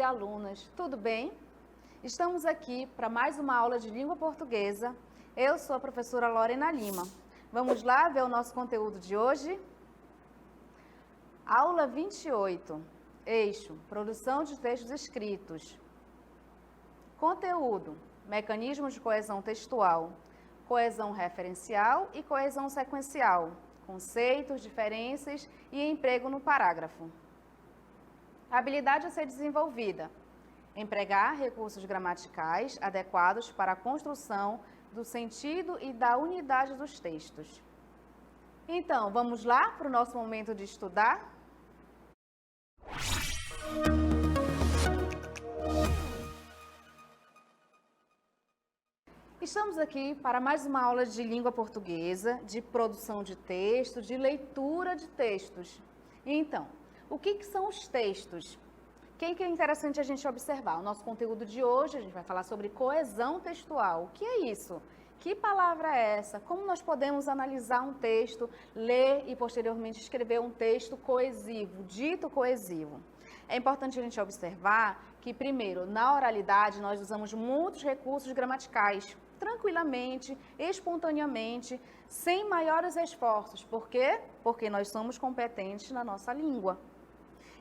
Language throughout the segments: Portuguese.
alunas, tudo bem? Estamos aqui para mais uma aula de língua portuguesa. Eu sou a professora Lorena Lima. Vamos lá ver o nosso conteúdo de hoje? Aula 28, eixo, produção de textos escritos. Conteúdo, mecanismos de coesão textual, coesão referencial e coesão sequencial, conceitos, diferenças e emprego no parágrafo. Habilidade a ser desenvolvida, empregar recursos gramaticais adequados para a construção do sentido e da unidade dos textos. Então, vamos lá para o nosso momento de estudar? Estamos aqui para mais uma aula de língua portuguesa, de produção de texto, de leitura de textos. Então, o que são os textos? O que é interessante a gente observar? O nosso conteúdo de hoje, a gente vai falar sobre coesão textual. O que é isso? Que palavra é essa? Como nós podemos analisar um texto, ler e posteriormente escrever um texto coesivo, dito coesivo? É importante a gente observar que, primeiro, na oralidade, nós usamos muitos recursos gramaticais, tranquilamente, espontaneamente, sem maiores esforços. Por quê? Porque nós somos competentes na nossa língua.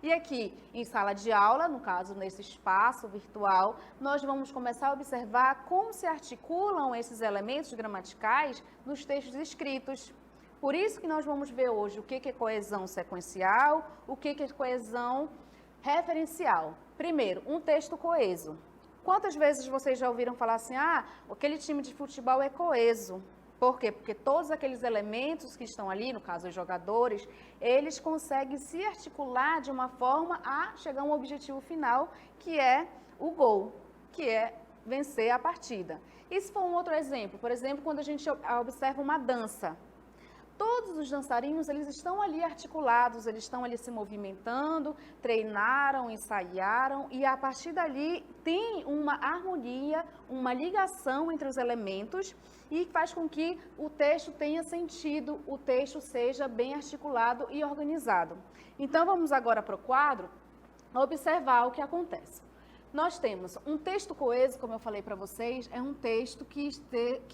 E aqui, em sala de aula, no caso, nesse espaço virtual, nós vamos começar a observar como se articulam esses elementos gramaticais nos textos escritos. Por isso que nós vamos ver hoje o que é coesão sequencial, o que é coesão referencial. Primeiro, um texto coeso. Quantas vezes vocês já ouviram falar assim, aquele time de futebol é coeso? Por quê? Porque todos aqueles elementos que estão ali, no caso os jogadores, eles conseguem se articular de uma forma a chegar a um objetivo final, que é o gol, que é vencer a partida. E se for um outro exemplo, por exemplo, quando a gente observa uma dança, todos os dançarinos, eles estão ali articulados, eles estão ali se movimentando, treinaram, ensaiaram e a partir dali tem uma harmonia, uma ligação entre os elementos e faz com que o texto tenha sentido, o texto seja bem articulado e organizado. Então vamos agora para o quadro observar o que acontece. Nós temos um texto coeso, como eu falei para vocês, é um texto que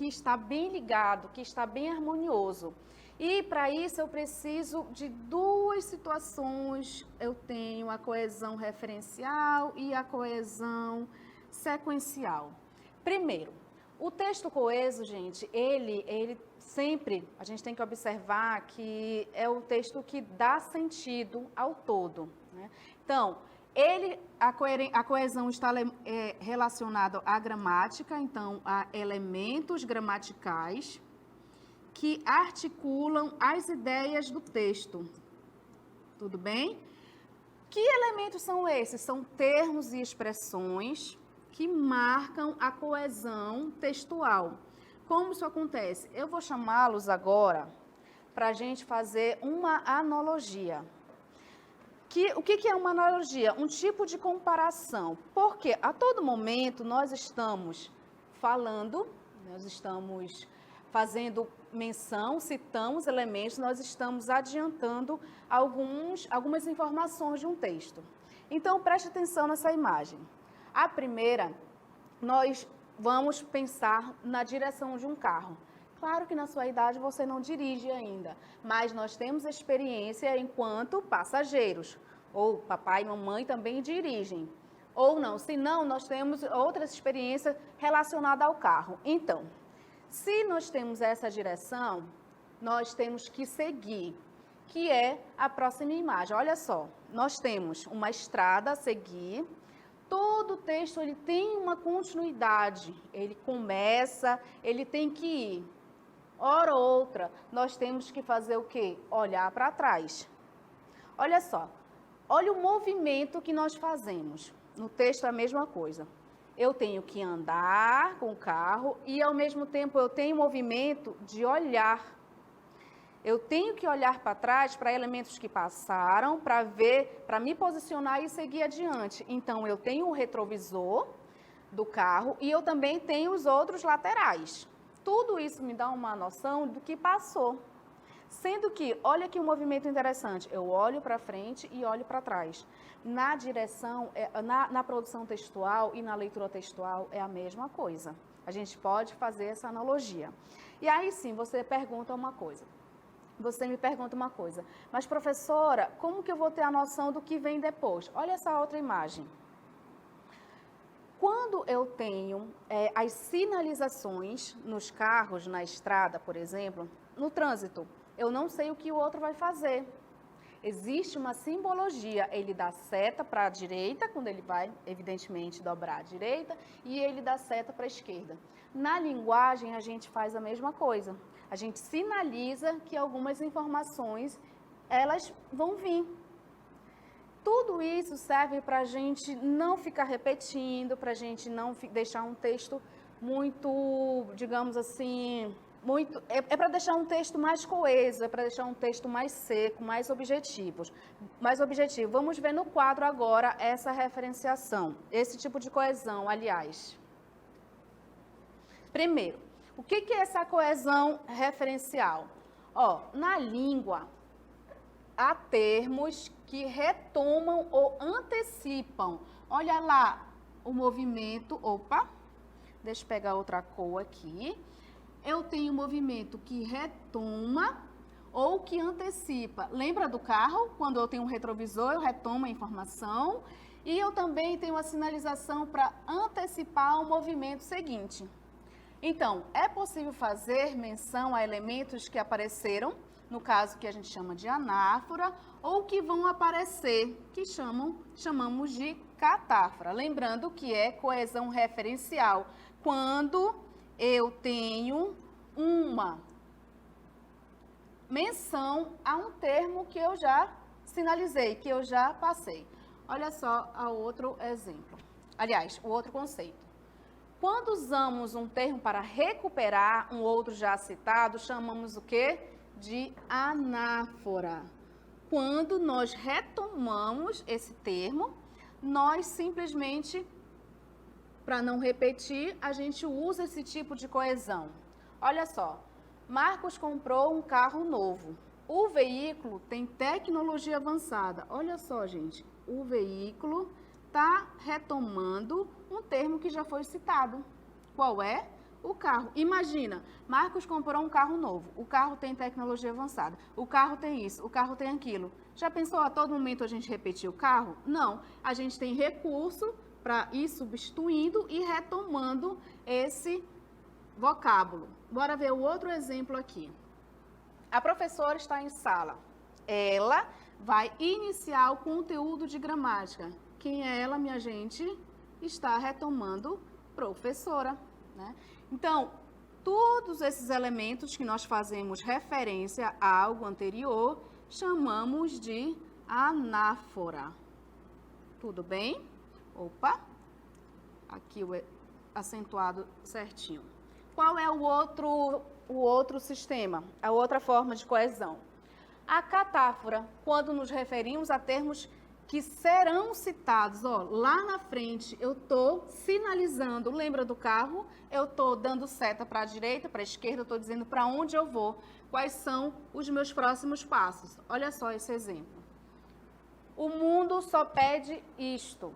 está bem ligado, que está bem harmonioso. E para isso eu preciso de duas situações. Eu tenho a coesão referencial e a coesão sequencial. Primeiro, o texto coeso, gente, ele sempre, a gente tem que observar que é o texto que dá sentido ao todo, né? Então, a coesão está relacionada à gramática, então a elementos gramaticais que articulam as ideias do texto. Tudo bem? Que elementos são esses? São termos e expressões que marcam a coesão textual. Como isso acontece? Eu vou chamá-los agora para a gente fazer uma analogia. O que é uma analogia? Um tipo de comparação. Porque a todo momento nós estamos falando, nós estamos fazendo menção, citamos elementos, nós estamos adiantando algumas informações de um texto. Então, preste atenção nessa imagem. A primeira, nós vamos pensar na direção de um carro. Claro que na sua idade você não dirige ainda, mas nós temos experiência enquanto passageiros. Ou papai e mamãe também dirigem. Ou não, se não, nós temos outras experiências relacionadas ao carro. Então, se nós temos essa direção, nós temos que seguir, que é a próxima imagem. Olha só, nós temos uma estrada a seguir, todo o texto ele tem uma continuidade, ele começa, ele tem que ir. Hora ou outra, nós temos que fazer o quê? Olhar para trás. Olha só, olha o movimento que nós fazemos. No texto é a mesma coisa. Eu tenho que andar com o carro e, ao mesmo tempo, eu tenho movimento de olhar. Eu tenho que olhar para trás para elementos que passaram, para ver, para me posicionar e seguir adiante. Então, eu tenho o retrovisor do carro e eu também tenho os outros laterais. Tudo isso me dá uma noção do que passou. Sendo que, olha aqui um movimento interessante, eu olho para frente e olho para trás. Na direção, na produção textual e na leitura textual é a mesma coisa. A gente pode fazer essa analogia. E aí sim, você me pergunta uma coisa, mas professora, como que eu vou ter a noção do que vem depois? Olha essa outra imagem. Quando eu tenho as sinalizações nos carros, na estrada, por exemplo, no trânsito, eu não sei o que o outro vai fazer. Existe uma simbologia, ele dá seta para a direita, quando ele vai, evidentemente, dobrar à direita, e ele dá seta para a esquerda. Na linguagem, a gente faz a mesma coisa. A gente sinaliza que algumas informações, elas vão vir. Tudo isso serve para a gente não ficar repetindo, para a gente não deixar um texto muito, digamos assim, é para deixar um texto mais coeso, é para deixar um texto mais seco, mais objetivo. Vamos ver no quadro agora essa referenciação, esse tipo de coesão, aliás. Primeiro, o que é essa coesão referencial? Na língua, há termos que retomam ou antecipam. Olha lá o movimento, deixa eu pegar outra cor aqui. Eu tenho um movimento que retoma ou que antecipa. Lembra do carro? Quando eu tenho um retrovisor, eu retomo a informação. E eu também tenho a sinalização para antecipar o movimento seguinte. Então, é possível fazer menção a elementos que apareceram, no caso que a gente chama de anáfora, ou que vão aparecer, que chamamos de catáfora. Lembrando que é coesão referencial, quando eu tenho uma menção a um termo que eu já sinalizei, que eu já passei. Olha só o outro exemplo. Aliás, o outro conceito. Quando usamos um termo para recuperar um outro já citado, chamamos o quê? De anáfora. Quando nós retomamos esse termo, nós simplesmente, para não repetir, a gente usa esse tipo de coesão. Olha só, Marcos comprou um carro novo. O veículo tem tecnologia avançada. Olha só, gente, o veículo está retomando um termo que já foi citado. Qual é? O carro. Imagina, Marcos comprou um carro novo. O carro tem tecnologia avançada. O carro tem isso, o carro tem aquilo. Já pensou a todo momento a gente repetir o carro? Não. A gente tem recurso para ir substituindo e retomando esse vocábulo. Bora ver o outro exemplo aqui. A professora está em sala. Ela vai iniciar o conteúdo de gramática. Quem é ela, minha gente? Está retomando professora, né? Então, todos esses elementos que nós fazemos referência a algo anterior, chamamos de anáfora. Tudo bem? Aqui o acentuado certinho. Qual é o outro sistema, a outra forma de coesão? A catáfora, quando nos referimos a termos que serão citados, lá na frente eu estou sinalizando, lembra do carro? Eu estou dando seta para a direita, para a esquerda, eu estou dizendo para onde eu vou, quais são os meus próximos passos. Olha só esse exemplo. O mundo só pede isto.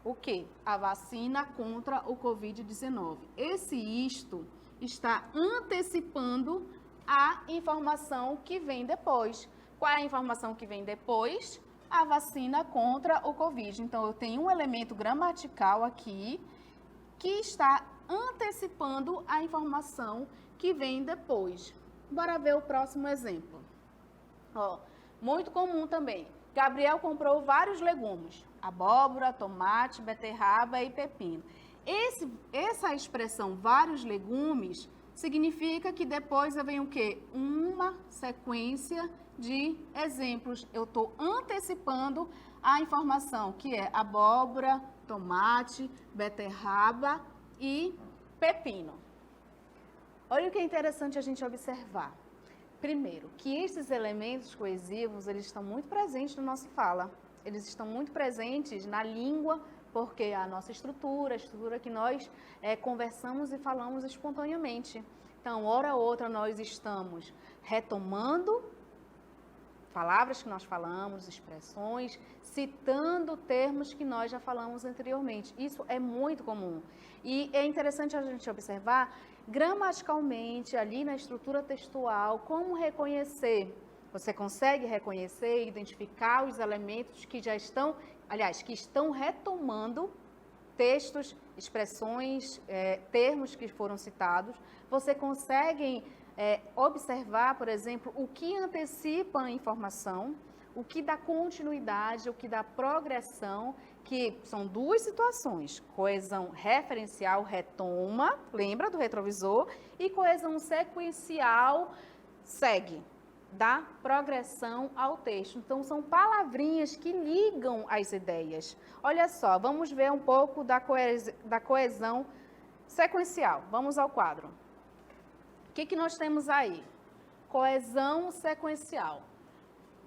O quê? A vacina contra o Covid-19. Esse isto está antecipando a informação que vem depois. Qual é a informação que vem depois? A vacina contra o Covid. Então, eu tenho um elemento gramatical aqui que está antecipando a informação que vem depois. Bora ver o próximo exemplo. Muito comum também. Gabriel comprou vários legumes. Abóbora, tomate, beterraba e pepino. Essa expressão vários legumes significa que depois vem o quê? Uma sequência de exemplos. Eu estou antecipando a informação, que é abóbora, tomate, beterraba e pepino. Olha o que é interessante a gente observar. Primeiro, que esses elementos coesivos, eles estão muito presentes na nossa fala. Eles estão muito presentes na língua, porque a nossa estrutura, a estrutura que nós conversamos e falamos espontaneamente. Então, hora ou outra, nós estamos retomando palavras que nós falamos, expressões, citando termos que nós já falamos anteriormente. Isso é muito comum. E é interessante a gente observar gramaticalmente, ali na estrutura textual, como reconhecer. Você consegue reconhecer, identificar os elementos que já estão, aliás, que estão retomando textos, expressões, termos que foram citados. Você consegue observar, por exemplo, o que antecipa a informação, o que dá continuidade, o que dá progressão, que são duas situações: coesão referencial, retoma, lembra do retrovisor, e coesão sequencial, segue, dá progressão ao texto. Então, são palavrinhas que ligam as ideias. Olha só, vamos ver um pouco da coesão sequencial. Vamos ao quadro. O que nós temos aí? Coesão sequencial.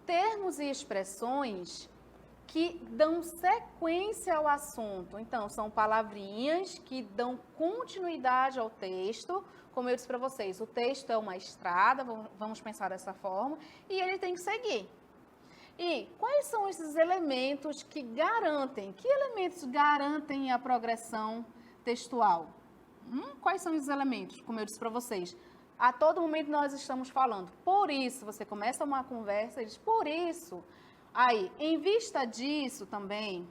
Termos e expressões que dão sequência ao assunto. Então, são palavrinhas que dão continuidade ao texto. Como eu disse para vocês, o texto é uma estrada, vamos pensar dessa forma, e ele tem que seguir. E quais são esses elementos que garantem? Que elementos garantem a progressão textual? Quais são os elementos? Como eu disse para vocês, a todo momento nós estamos falando. Por isso, você começa uma conversa e diz, por isso. Aí, em vista disso também,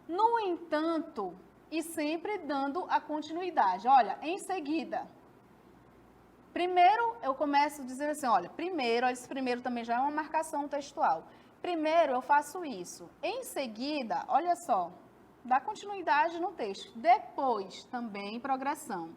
no entanto, e sempre dando a continuidade. Olha, em seguida. Primeiro, eu começo dizendo assim, olha, esse primeiro também já é uma marcação textual. Primeiro, eu faço isso. Em seguida, olha só, dá continuidade no texto. Depois, também progressão.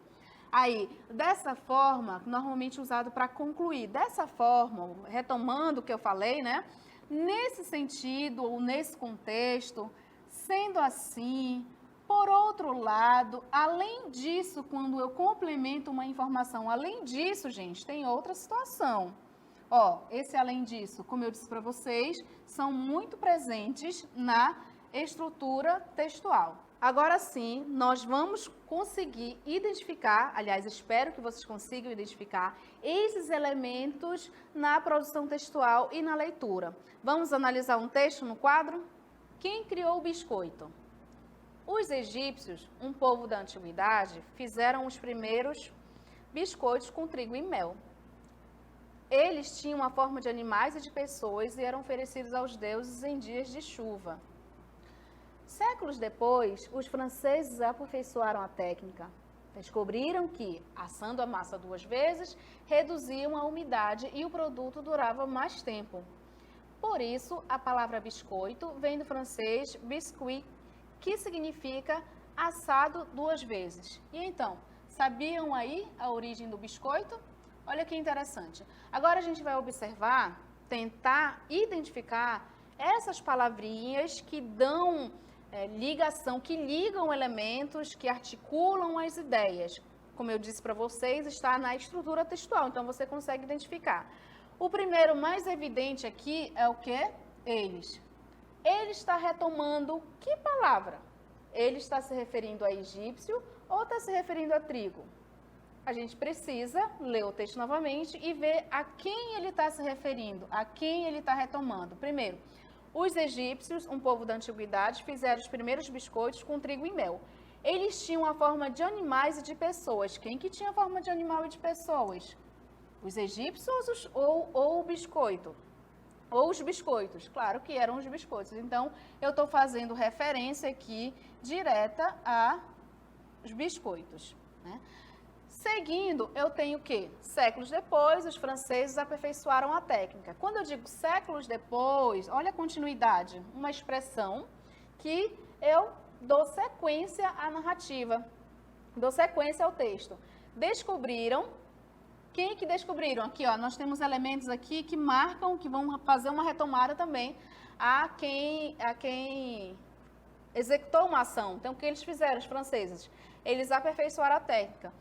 Aí, dessa forma, normalmente usado para concluir. Dessa forma, retomando o que eu falei, né? Nesse sentido, ou nesse contexto, sendo assim, por outro lado, além disso, quando eu complemento uma informação, além disso, gente, tem outra situação. Ó, esse além disso, como eu disse para vocês, são muito presentes na estrutura textual. Agora sim, nós vamos conseguir identificar, aliás, espero que vocês consigam identificar esses elementos na produção textual e na leitura. Vamos analisar um texto no quadro? Quem criou o biscoito? Os egípcios, um povo da antiguidade, fizeram os primeiros biscoitos com trigo e mel. Eles tinham a forma de animais e de pessoas e eram oferecidos aos deuses em dias de chuva. Séculos depois, os franceses aperfeiçoaram a técnica. Descobriram que, assando a massa 2 vezes, reduziam a umidade e o produto durava mais tempo. Por isso, a palavra biscoito vem do francês biscuit, que significa assado 2 vezes. E então, sabiam aí a origem do biscoito? Olha que interessante. Agora a gente vai observar, tentar identificar essas palavrinhas que dão ligação, que ligam elementos, que articulam as ideias. Como eu disse para vocês, está na estrutura textual, então você consegue identificar. O primeiro mais evidente aqui é o quê? Eles. Ele está retomando que palavra? Ele está se referindo a egípcio ou está se referindo a trigo? A gente precisa ler o texto novamente e ver a quem ele está se referindo, a quem ele está retomando. Primeiro, os egípcios, um povo da antiguidade, fizeram os primeiros biscoitos com trigo e mel. Eles tinham a forma de animais e de pessoas. Quem que tinha a forma de animal e de pessoas? Os egípcios ou o biscoito? Ou os biscoitos? Claro que eram os biscoitos. Então, eu estou fazendo referência aqui direta aos biscoitos, né? Seguindo, eu tenho o quê? Séculos depois, os franceses aperfeiçoaram a técnica. Quando eu digo séculos depois, olha a continuidade, uma expressão que eu dou sequência à narrativa, dou sequência ao texto. Descobriram, quem que descobriram? Aqui, ó, nós temos elementos aqui que marcam, que vão fazer uma retomada também a quem executou uma ação. Então, o que eles fizeram, os franceses? Eles aperfeiçoaram a técnica.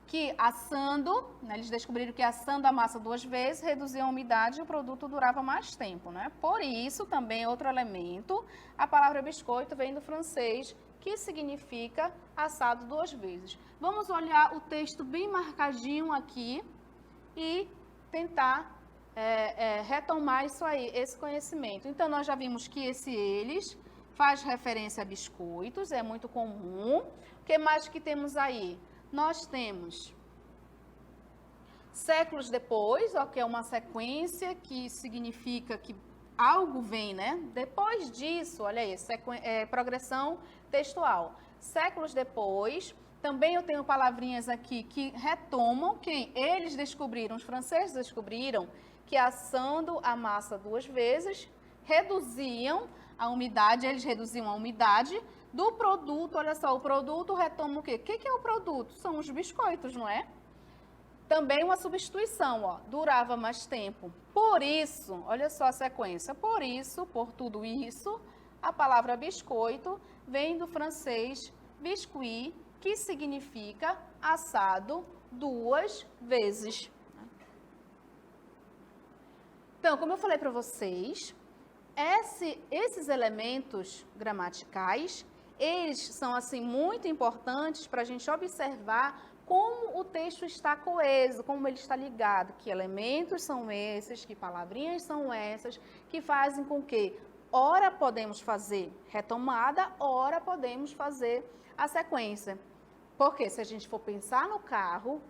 Que assando, né, eles descobriram que assando a massa 2 vezes reduzia a umidade e o produto durava mais tempo, né? Por isso, também outro elemento, a palavra biscoito vem do francês, que significa assado 2 vezes. Vamos olhar o texto bem marcadinho aqui, e tentar retomar isso aí, esse conhecimento. Então, nós já vimos que eles faz referência a biscoitos, é muito comum. O que mais que temos aí? Nós temos séculos depois, ó, que é uma sequência que significa que algo vem, né? Depois disso, olha aí, progressão textual. Séculos depois, também eu tenho palavrinhas aqui que retomam quem eles descobriram, os franceses descobriram que assando a massa 2 vezes, reduziam a umidade, eles reduziam a umidade do produto. Olha só, o produto retoma o quê? O que é o produto? São os biscoitos, não é? Também uma substituição, ó, durava mais tempo. Por isso, olha só a sequência, por isso, por tudo isso, a palavra biscoito vem do francês biscuit, que significa assado 2 vezes. Então, como eu falei para vocês, esses elementos gramaticais, eles são assim muito importantes para a gente observar como o texto está coeso, como ele está ligado, que elementos são esses, que palavrinhas são essas, que fazem com que, ora podemos fazer retomada, ora podemos fazer a sequência. Porque se a gente for pensar no carro,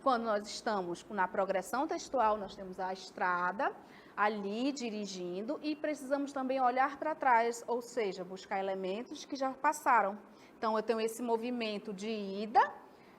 quando nós estamos na progressão textual, nós temos a estrada ali dirigindo e precisamos também olhar para trás, ou seja, buscar elementos que já passaram. Então, eu tenho esse movimento de ida,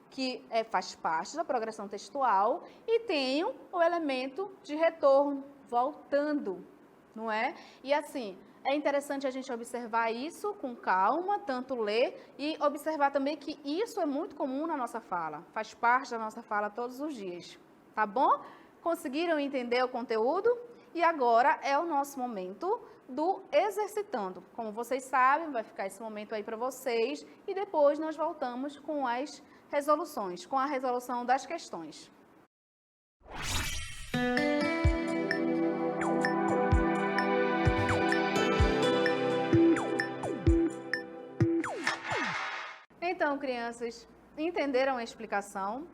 que faz parte da progressão textual, e tenho o elemento de retorno, voltando, não é? E assim, é interessante a gente observar isso com calma, tanto ler e observar também que isso é muito comum na nossa fala, faz parte da nossa fala todos os dias, tá bom? Conseguiram entender o conteúdo? E agora é o nosso momento do exercitando. Como vocês sabem, vai ficar esse momento aí para vocês e depois nós voltamos com as resoluções, com a resolução das questões. Então, crianças, entenderam a explicação?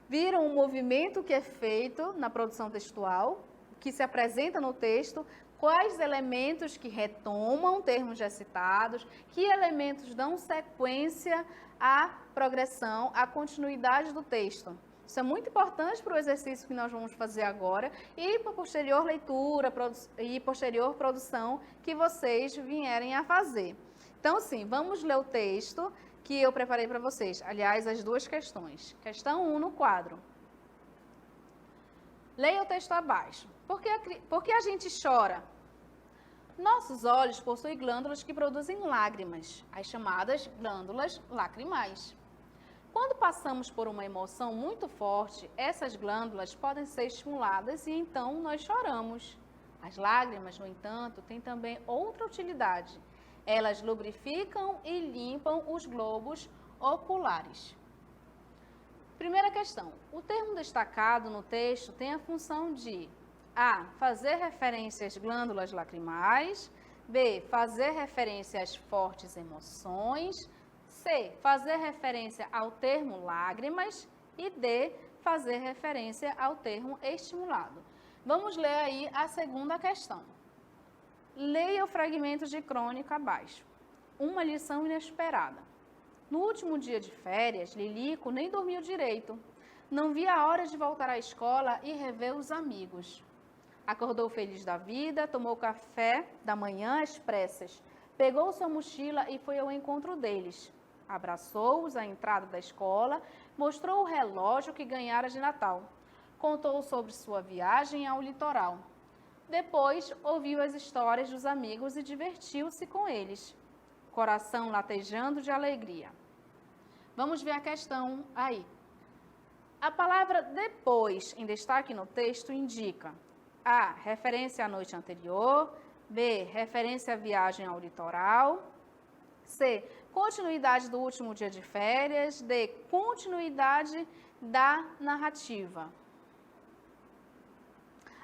Viram o movimento que é feito na produção textual, que se apresenta no texto, quais elementos que retomam termos já citados, que elementos dão sequência à progressão, à continuidade do texto. Isso é muito importante para o exercício que nós vamos fazer agora e para a posterior leitura e posterior produção que vocês vierem a fazer. Então, sim, vamos ler o texto que eu preparei para vocês. Aliás, as 2 questões. Questão 1 no quadro. Leia o texto abaixo. Por que a gente chora? Nossos olhos possuem glândulas que produzem lágrimas, as chamadas glândulas lacrimais. Quando passamos por uma emoção muito forte, essas glândulas podem ser estimuladas e então nós choramos. As lágrimas, no entanto, têm também outra utilidade. Elas lubrificam e limpam os globos oculares. Primeira questão. O termo destacado no texto tem a função de A. Fazer referência às glândulas lacrimais. B. Fazer referência às fortes emoções. C. Fazer referência ao termo lágrimas. E D. Fazer referência ao termo estimulado. Vamos ler aí a segunda questão. Leia o fragmento de crônica abaixo. Uma lição inesperada. No último dia de férias, Lilico nem dormiu direito. Não via a hora de voltar à escola e rever os amigos. Acordou feliz da vida, tomou café da manhã às pressas, pegou sua mochila e foi ao encontro deles. Abraçou-os à entrada da escola, mostrou o relógio que ganhara de Natal. Contou sobre sua viagem ao litoral. Depois, ouviu as histórias dos amigos e divertiu-se com eles, coração latejando de alegria. Vamos ver a questão aí. A palavra depois, em destaque no texto, indica A. Referência à noite anterior. B. Referência à viagem ao litoral. C. Continuidade do último dia de férias. D. Continuidade da narrativa.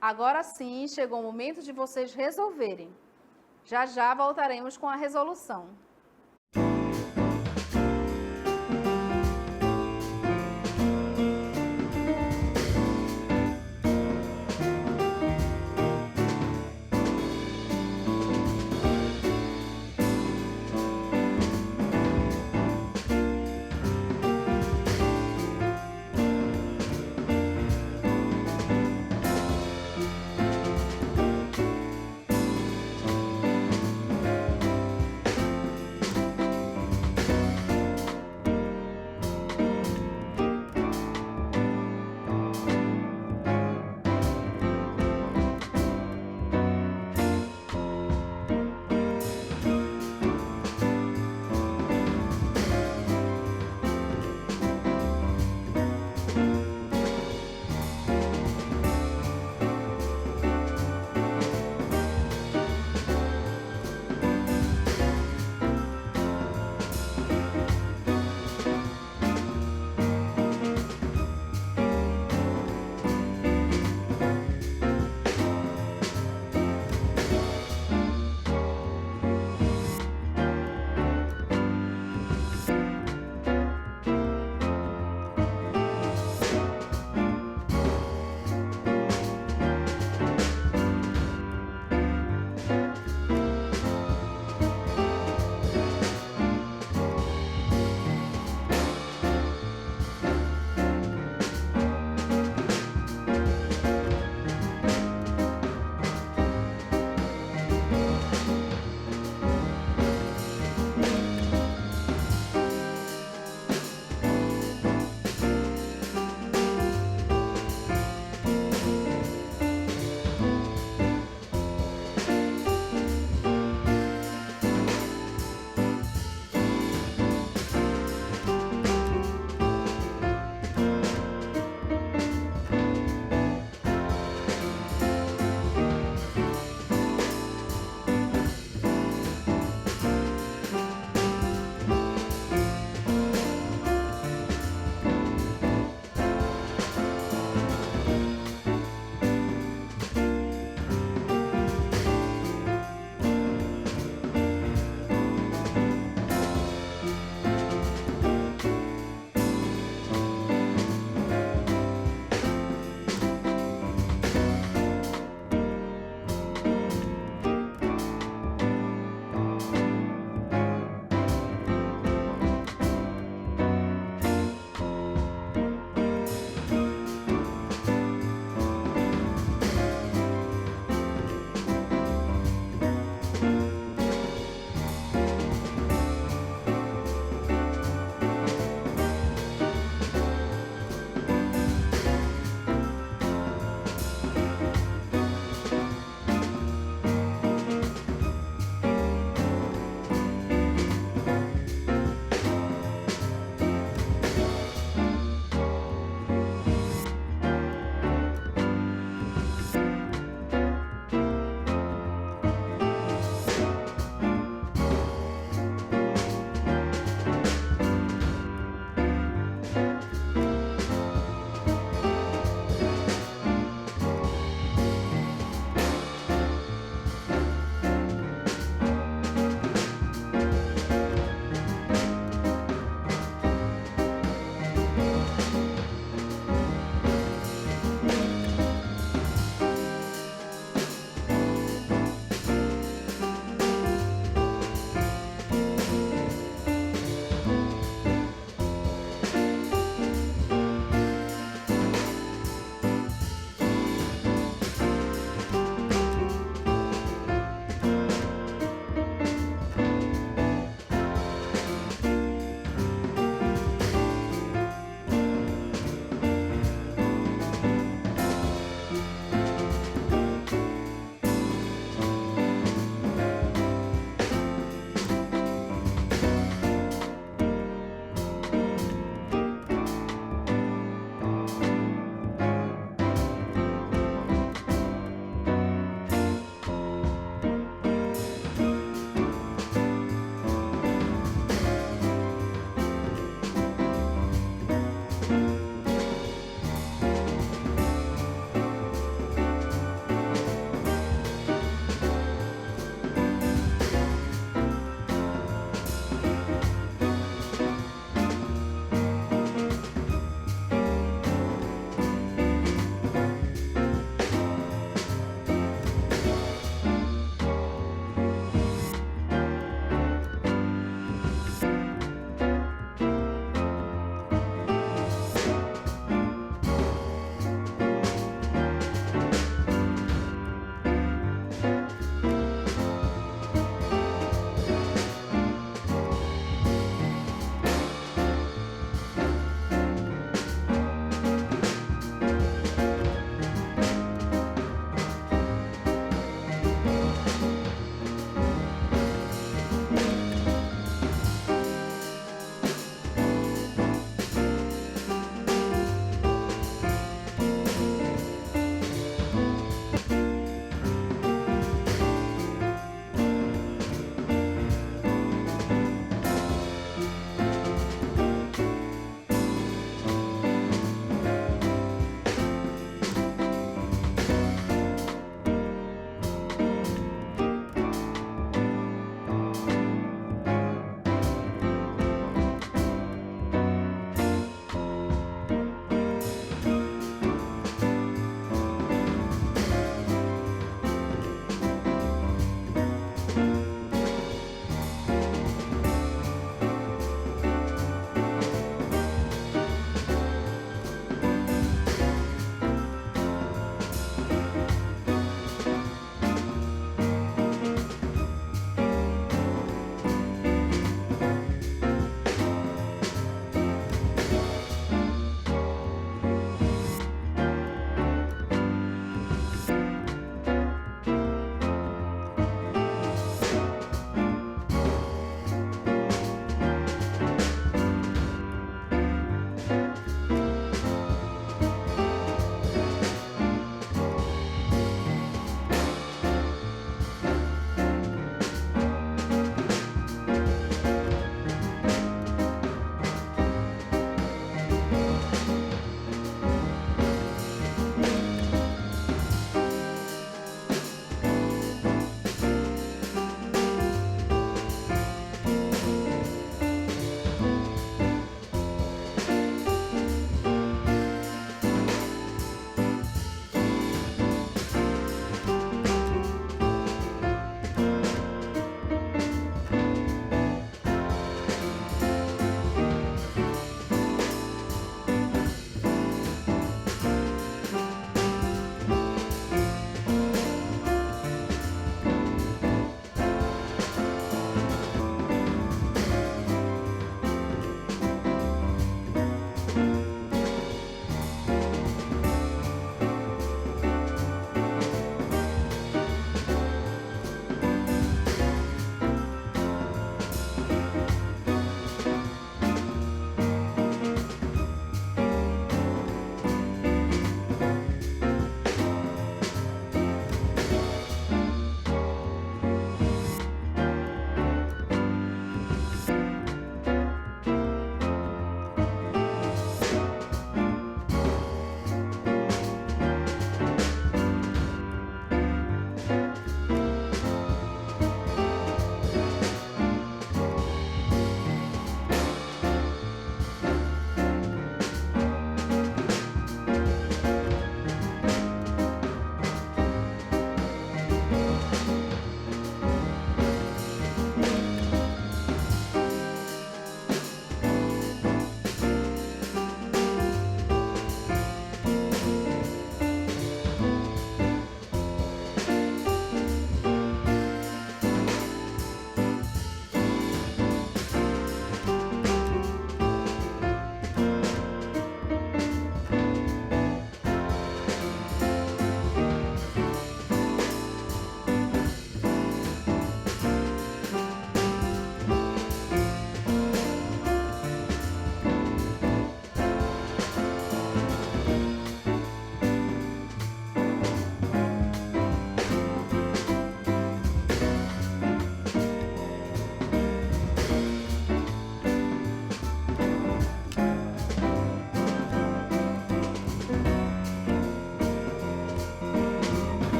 Agora sim, chegou o momento de vocês resolverem. Já já voltaremos com a resolução.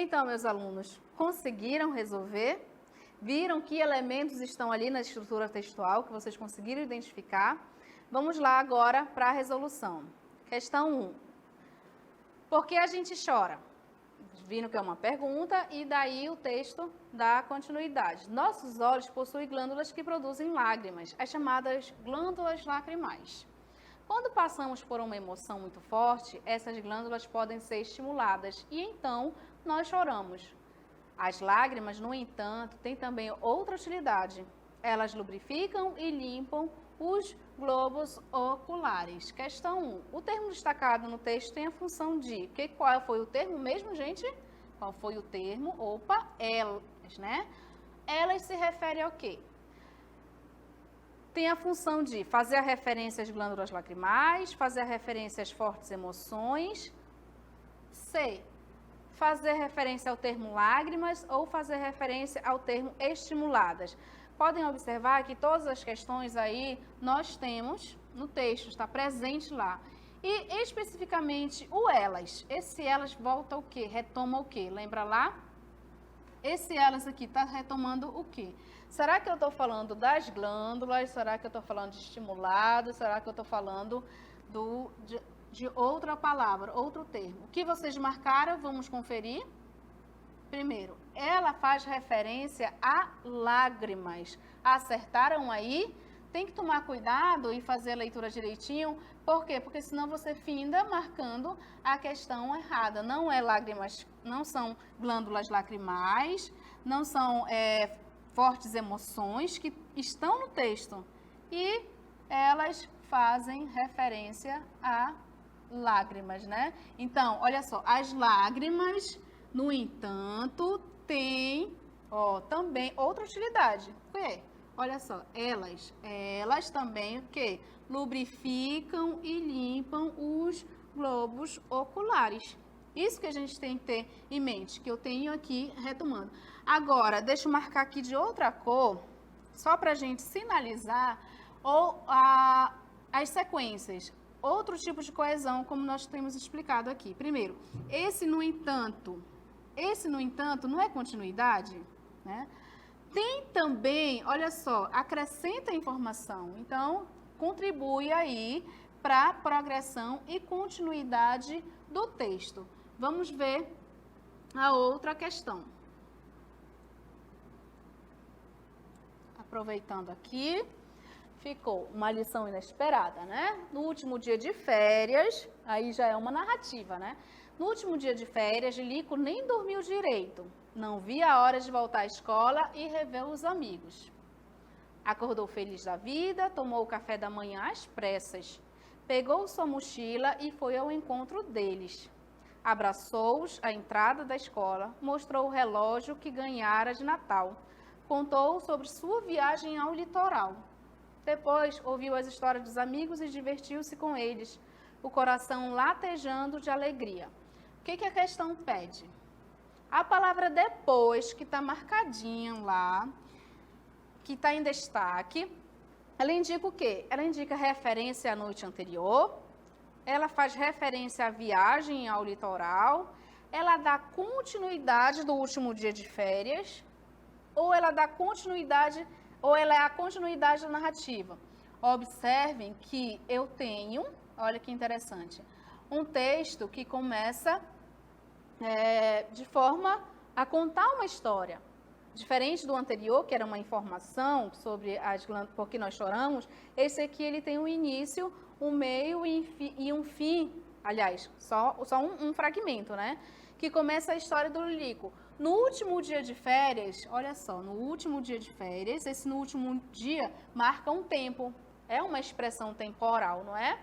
então, meus alunos, conseguiram resolver? Viram que elementos estão ali na estrutura textual que vocês conseguiram identificar? Vamos lá agora para a resolução. Questão 1. Por que a gente chora? Viram que é uma pergunta e daí o texto dá continuidade. Nossos olhos possuem glândulas que produzem lágrimas, as chamadas glândulas lacrimais. Quando passamos por uma emoção muito forte, essas glândulas podem ser estimuladas e então nós choramos. As lágrimas, no entanto, têm também outra utilidade. Elas lubrificam e limpam os globos oculares. Questão 1. O termo destacado no texto tem a função de... Qual foi o termo mesmo, gente? Qual foi o termo? Opa, elas, né? Elas se refere ao quê? Tem a função de fazer a referência às glândulas lacrimais, fazer a referência às fortes emoções. C. Fazer referência ao termo lágrimas ou fazer referência ao termo estimuladas. Podem observar que todas as questões aí nós temos no texto, está presente lá. E especificamente o elas. Esse elas volta o quê? Retoma o quê? Lembra lá? Esse elas aqui está retomando o quê? Será que eu estou falando das glândulas? Será que eu estou falando de estimulado? Será que eu estou falando de outra palavra, outro termo? O que vocês marcaram? Vamos conferir. Primeiro, ela faz referência a lágrimas. Acertaram aí? Tem que tomar cuidado e fazer a leitura direitinho. Por quê? Porque senão você finda marcando a questão errada. Não é lágrimas, não são glândulas lacrimais, não são fortes emoções que estão no texto. E elas fazem referência a lágrimas, né? Então, olha só, as lágrimas, no entanto, têm também outra utilidade. O quê? Olha só, elas também o quê? Lubrificam e limpam os globos oculares. Isso que a gente tem que ter em mente, que eu tenho aqui retomando. Agora, deixa eu marcar aqui de outra cor, só para a gente sinalizar as sequências. Outro tipo de coesão, como nós temos explicado aqui. Primeiro, esse no entanto, não é continuidade, né? Tem também, olha só, acrescenta informação. Então, contribui aí para a progressão e continuidade do texto. Vamos ver a outra questão. Aproveitando aqui, ficou uma lição inesperada, né? No último dia de férias, aí já é uma narrativa, né? No último dia de férias, Lilico nem dormiu direito. Não via a hora de voltar à escola e rever os amigos. Acordou feliz da vida, tomou o café da manhã às pressas. Pegou sua mochila e foi ao encontro deles. Abraçou-os à entrada da escola, mostrou o relógio que ganhara de Natal. Contou sobre sua viagem ao litoral. Depois, ouviu as histórias dos amigos e divertiu-se com eles, o coração latejando de alegria. O que a questão pede? A palavra depois, que está marcadinha lá, que está em destaque, ela indica o quê? Ela indica referência à noite anterior, ela faz referência à viagem ao litoral, ela dá continuidade do último dia de férias, ou ela dá continuidade, ou ela é a continuidade da narrativa. Observem que eu tenho, olha que interessante, um texto que começa de forma a contar uma história. Diferente do anterior, que era uma informação sobre as glândulas, por que nós choramos, esse aqui ele tem um início, um meio e um fim, aliás, só um fragmento, né? Que começa a história do Lilico. No último dia de férias, olha só, no último dia de férias, esse no último dia marca um tempo, é uma expressão temporal, não é?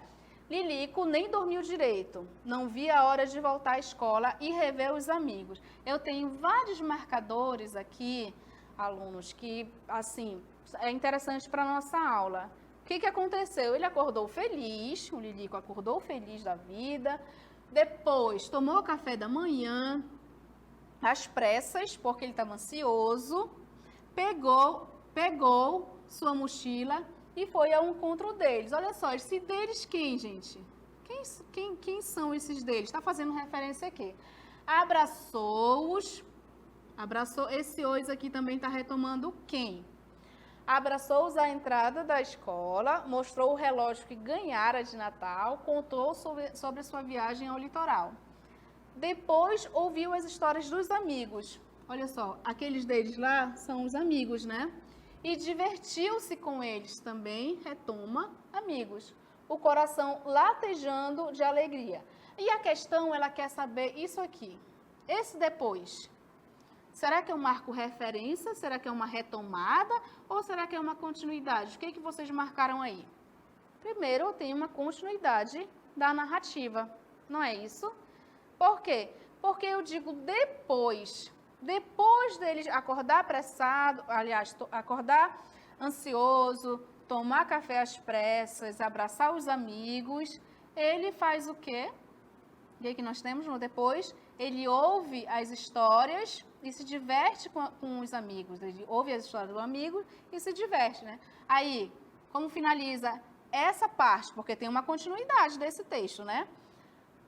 Lilico nem dormiu direito, não via a hora de voltar à escola e rever os amigos. Eu tenho vários marcadores aqui, alunos, que, assim, é interessante para a nossa aula. O que aconteceu? Ele acordou feliz, o Lilico acordou feliz da vida, depois tomou o café da manhã, às pressas, porque ele estava ansioso, pegou sua mochila e foi ao encontro deles. Olha só, esse deles quem, gente? Quem são esses deles? Está fazendo referência aqui. abraçou-os. Abraçou, esse os aqui também está retomando quem? Abraçou-os à entrada da escola, mostrou o relógio que ganhara de Natal, contou sobre sua viagem ao litoral. Depois ouviu as histórias dos amigos. Olha só, aqueles deles lá são os amigos, né? E divertiu-se com eles também, retoma, amigos. O coração latejando de alegria. E a questão, ela quer saber isso aqui. Esse depois, será que eu marco referência? Será que é uma retomada? Ou será que é uma continuidade? O que, que vocês marcaram aí? Primeiro, eu tenho uma continuidade da narrativa, não é isso? Por quê? Porque eu digo depois dele acordar apressado, aliás, acordar ansioso, tomar café às pressas, abraçar os amigos, ele faz o quê? O que nós temos no depois? Ele ouve as histórias e se diverte com os amigos. Ele ouve as histórias do amigo e se diverte, né? Aí, como finaliza essa parte? Porque tem uma continuidade desse texto, né?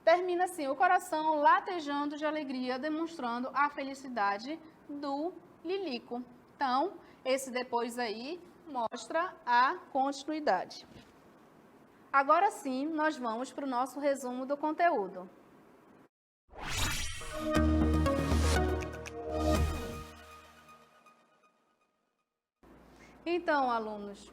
Termina assim, o coração latejando de alegria, demonstrando a felicidade do Lilico. Então, esse depois aí mostra a continuidade. Agora sim, nós vamos para o nosso resumo do conteúdo. Então, alunos,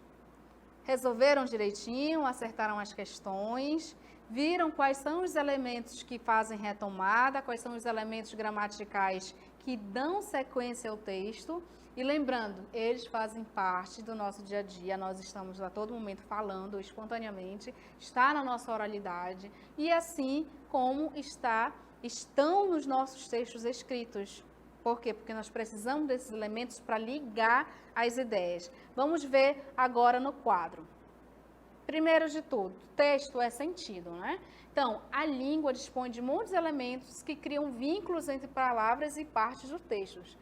resolveram direitinho, acertaram as questões, viram quais são os elementos que fazem retomada, quais são os elementos gramaticais que dão sequência ao texto. E lembrando, eles fazem parte do nosso dia a dia, nós estamos a todo momento falando espontaneamente, está na nossa oralidade, e assim como estão nos nossos textos escritos. Por quê? Porque nós precisamos desses elementos para ligar as ideias. Vamos ver agora no quadro. Primeiro de tudo, texto é sentido, né? Então, a língua dispõe de muitos elementos que criam vínculos entre palavras e partes dos textos.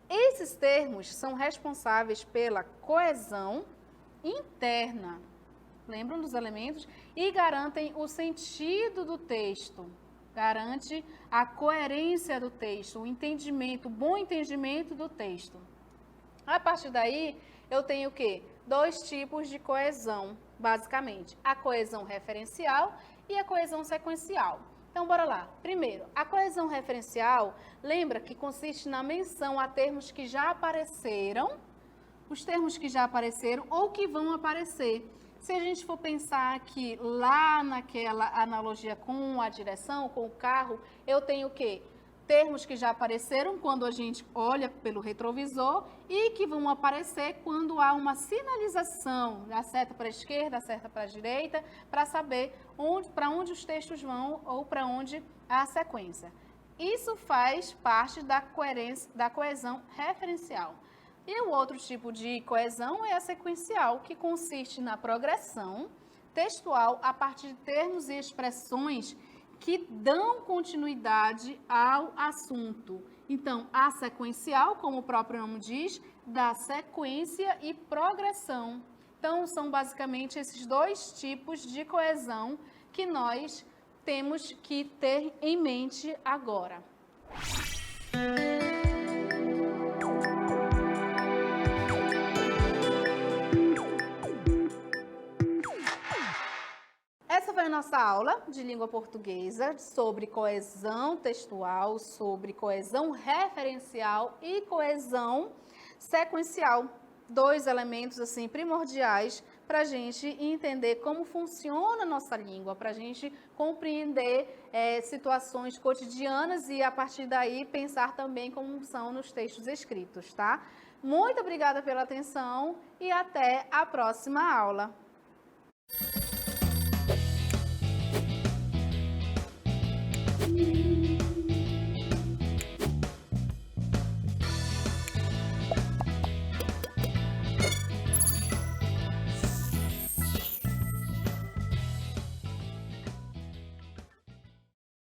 Esses termos são responsáveis pela coesão interna, lembram dos elementos? E garantem o sentido do texto, garante a coerência do texto, o entendimento, o bom entendimento do texto. A partir daí, eu tenho o quê? Dois tipos de coesão, basicamente. A coesão referencial e a coesão sequencial. Então, bora lá. Primeiro, a coesão referencial, lembra que consiste na menção a termos que já apareceram, os termos que já apareceram ou que vão aparecer. Se a gente for pensar aqui, lá naquela analogia com a direção, com o carro, eu tenho o quê? Termos que já apareceram quando a gente olha pelo retrovisor e que vão aparecer quando há uma sinalização, a seta para a esquerda, a seta para a direita, para saber para onde os textos vão ou para onde há a sequência. Isso faz parte da coesão referencial. E o outro tipo de coesão é a sequencial, que consiste na progressão textual a partir de termos e expressões que dão continuidade ao assunto. Então, a sequencial, como o próprio nome diz, dá sequência e progressão. Então, são basicamente esses dois tipos de coesão que nós temos que ter em mente agora. Essa foi a nossa aula de língua portuguesa sobre coesão textual, sobre coesão referencial e coesão sequencial. Dois elementos assim primordiais para a gente entender como funciona a nossa língua, para a gente compreender situações cotidianas e a partir daí pensar também como são nos textos escritos, tá? Muito obrigada pela atenção e até a próxima aula.